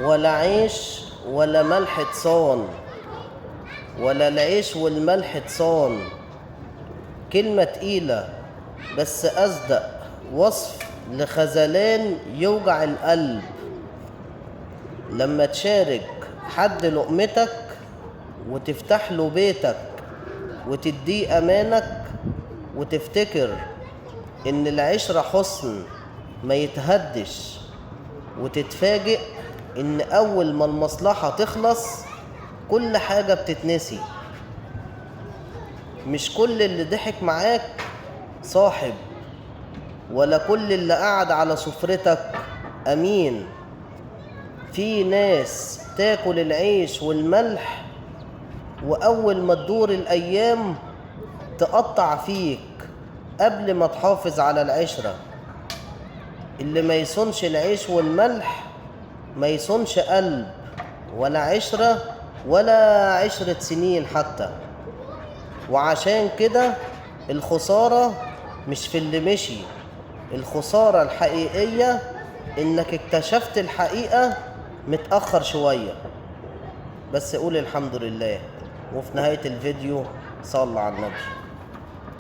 ولا عيش ولا ملح تصان، ولا العيش والملح تصان. كلمة تقيلة بس أصدق وصف لخذلان يوجع القلب. لما تشارك حد لقمتك وتفتح له بيتك وتديه أمانك وتفتكر إن العشرة حسن ما يتهدش، وتتفاجئ إن أول ما المصلحة تخلص كل حاجة بتتنسي. مش كل اللي ضحك معاك صاحب، ولا كل اللي قعد على سفرتك أمين. في ناس تاكل العيش والملح وأول ما تدور الأيام تقطع فيك قبل ما تحافظ على العشرة. اللي ما يصونش العيش والملح ما يصونش قلب ولا عشرة ولا 10 سنين حتى. وعشان كده الخسارة مش في اللي مشي، الخسارة الحقيقية إنك اكتشفت الحقيقة متأخر شوية. بس قول الحمد لله. وفي نهاية الفيديو صلى على النبي.